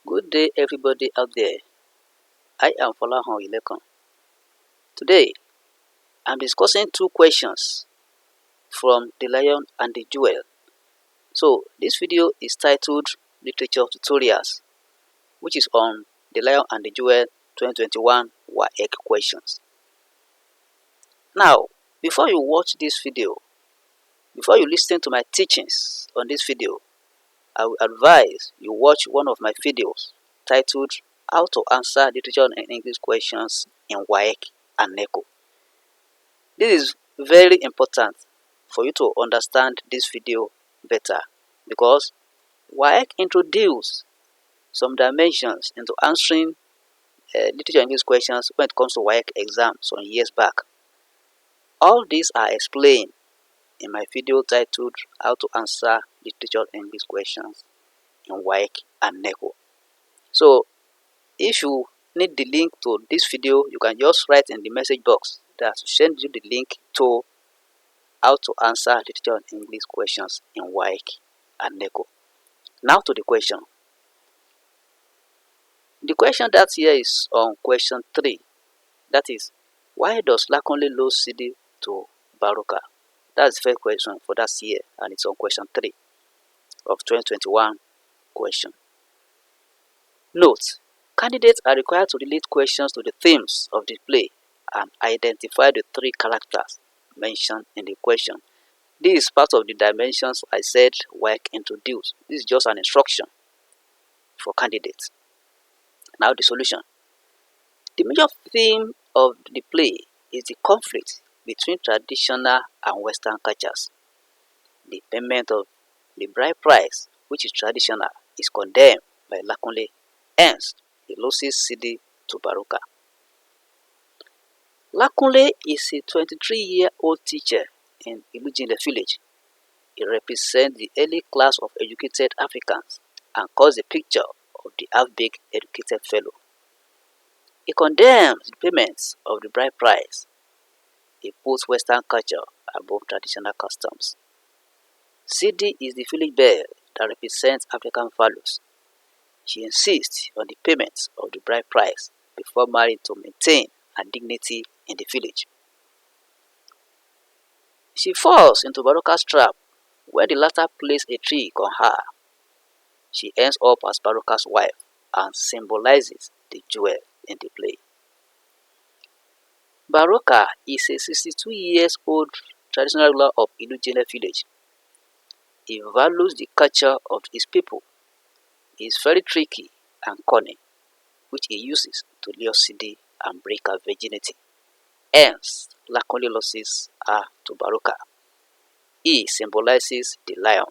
Good day, everybody out there. I am Folahon Ilekon. Today, I'm discussing two questions from The Lion and the Jewel. So, this video is titled Literature Tutorials, which is on The Lion and the Jewel 2021 WAEC questions. Now, before you watch this video, before you listen to my teachings on this video, I will advise you watch one of my videos titled How to Answer Literature and English Questions in WAEC and NECO. This is very important for you to understand this video better because WAEC introduced some dimensions into answering literature and English questions when it comes to WAEC exams some years back. All these are explained in my video titled How to Answer Literature and English Questions in WAEC and NECO. So, if you need the link to this video, you can just write in the message box that will send you the link to how to answer literature and English questions in WAEC and NECO. Now to the question. The question that's here is on question 3. That is, why does Lakunle lose CD to Baruka? That's the first question for that year, and it's on question 3 of 2021 question. Note, candidates are required to relate questions to the themes of the play and identify the 3 characters mentioned in the question. This is part of the dimensions I said WAEC introduced. This is just an instruction for candidates. Now the solution. The major theme of the play is the conflict between traditional and Western cultures. The payment of the bride price, which is traditional, is condemned by Lakunle. Hence, he loses CD to Baruka. Lakunle is a 23-year-old teacher in Ilujinle village. He represents the early class of educated Africans and calls the picture of the half-baked educated fellow. He condemns the payments of the bride price. He puts Western culture above traditional customs. CD is the village belle that represents African values. She insists on the payment of the bride price before marrying to maintain her dignity in the village. She falls into Baruka's trap when the latter plays a trick on her. She ends up as Baruka's wife and symbolizes the jewel in the play. Baruka is a 62-year-old traditional ruler of Ilujinle village. He values the culture of his people. He is very tricky and cunning, which he uses to lure CD and break her virginity. Hence, Lakunle loses her to Baruka. He symbolizes the lion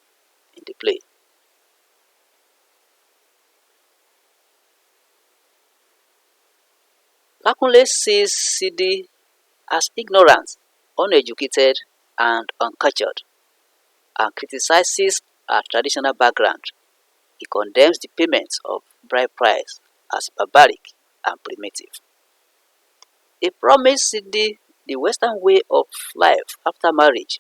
in the play. Lakunle sees CD as ignorant, uneducated, and uncultured, and criticizes her traditional background. He condemns the payment of bride price as barbaric and primitive. He promised CD the Western way of life after marriage.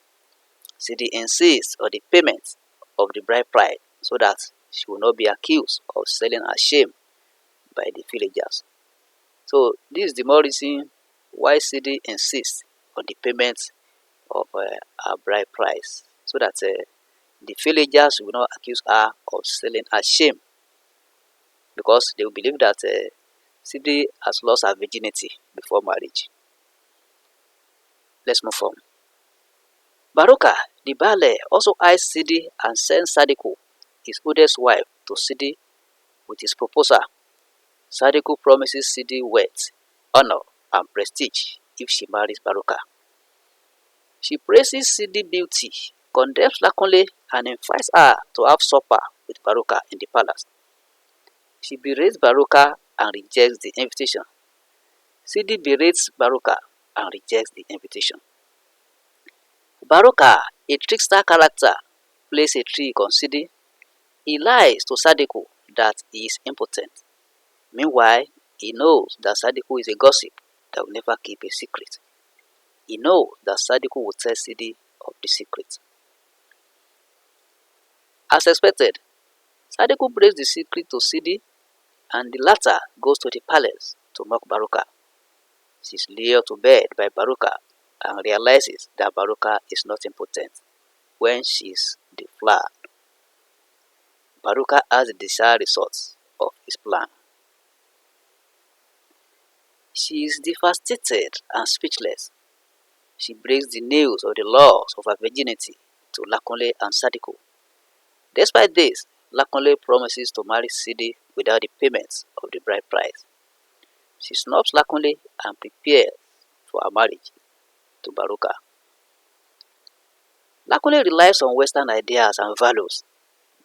CD insists on the payment of the bride price so that she will not be accused of selling her shame by the villagers. So this is the more reason why CD insists on the payment of her bride price so that the villagers will not accuse her of selling her shame because they will believe that CD has lost her virginity before marriage. Let's move on. Baruka, the Bale, also hides CD and sends Sadiku, his oldest wife, to CD with his proposal. Sadiku promises CD wealth, honor, and prestige if she marries Baruka. She praises CD beauty, condemns Lakunle, and invites her to have supper with Baruka in the palace. She berates Baruka and rejects the invitation. CD berates Baruka and rejects the invitation. Baruka, a trickster character, plays a trick on CD. He lies to Sadiku that he is impotent. Meanwhile, he knows that Sadiku is a gossip that will never keep a secret. He knows that Sadiku will tell CD of the secret. As expected, Sadiku breaks the secret to CD and the latter goes to the palace to mock Baruka. She is lured to bed by Baruka and realizes that Baruka is not impotent when she is deflowered. Baruka has the desired results of his plan. She is devastated and speechless. She breaks the news of the loss of her virginity to Lakunle and Sadiko. Despite this, Lakunle promises to marry Sidi without the payment of the bride price. She snubs Lakunle and prepares for her marriage to Baruka. Lakunle relies on Western ideas and values,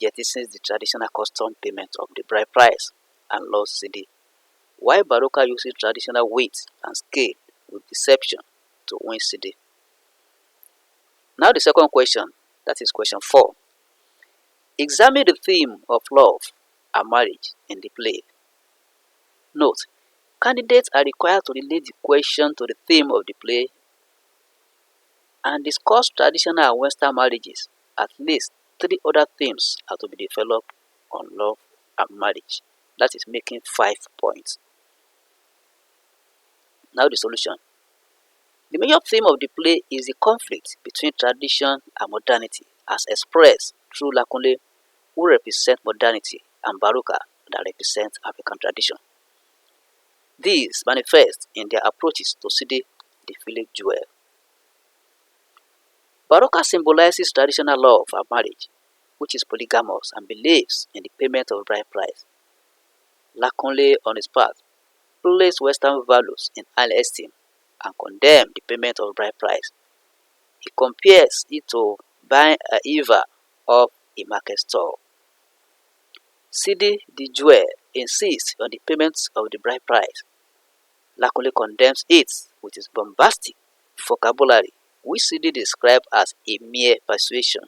jettisons the traditional custom payment of the bride price and loves Sidi, while Baruka uses traditional weight and scale with deception to win Sidi. Now the second question, that is question 4. Examine the theme of love and marriage in the play. Note, candidates are required to relate the question to the theme of the play and discuss traditional and Western marriages. At least 3 other themes are to be developed on love and marriage. That is making 5 points. Now the solution. The major theme of the play is the conflict between tradition and modernity as expressed through Lakunle, who represent modernity, and Baruka, that represent African tradition. These manifest in their approaches to Sidi, the village jewel. Baruka symbolizes traditional love and marriage, which is polygamous and believes in the payment of bride price. Lakunle, on his part, places Western values in high esteem and condemns the payment of bride price. He compares it to buying a Eva off a market stall. Sidi, the jewel, insists on the payment of the bride price. Lakunle condemns it with his bombastic vocabulary, which Sidi describes as a mere persuasion.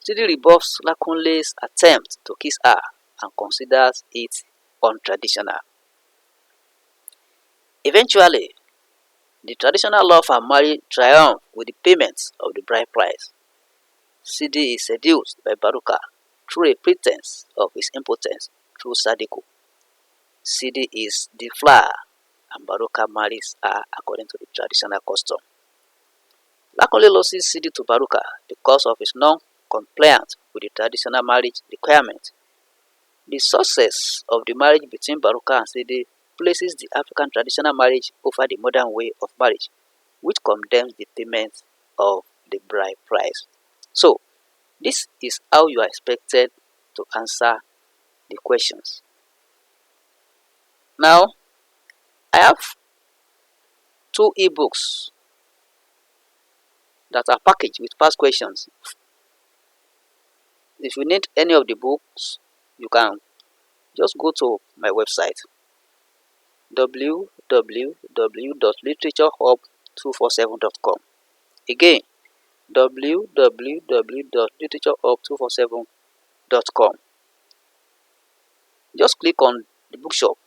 Sidi rebuffs Lakunle's attempt to kiss her and considers it untraditional. Eventually, the traditional love and marriage triumph with the payment of the bride price. Sidi is seduced by Baruka through a pretense of his impotence through Sadiko. Sidi is deflowered and Baruka marries her according to the traditional custom. Lakunle loses Sidi to Baruka because of his non-compliance with the traditional marriage requirement. The success of the marriage between Baruka and Sidi places the African traditional marriage over the modern way of marriage, which condemns the payment of the bride price. So, this is how you are expected to answer the questions. Now, I have 2 ebooks that are packaged with past questions. If you need any of the books, you can just go to my website www.literaturehub247.com. Again, www.literaturehub247.com. Just click on the bookshop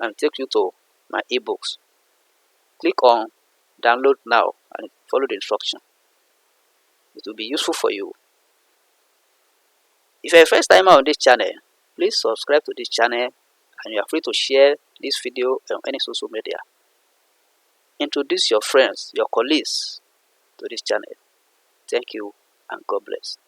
and it takes you to my ebooks. Click on download now and follow the instruction. It will be useful for you. If you are a first timer on this channel, please subscribe to this channel and you are free to share this video on any social media. Introduce your friends, your colleagues to this channel. Thank you and God bless.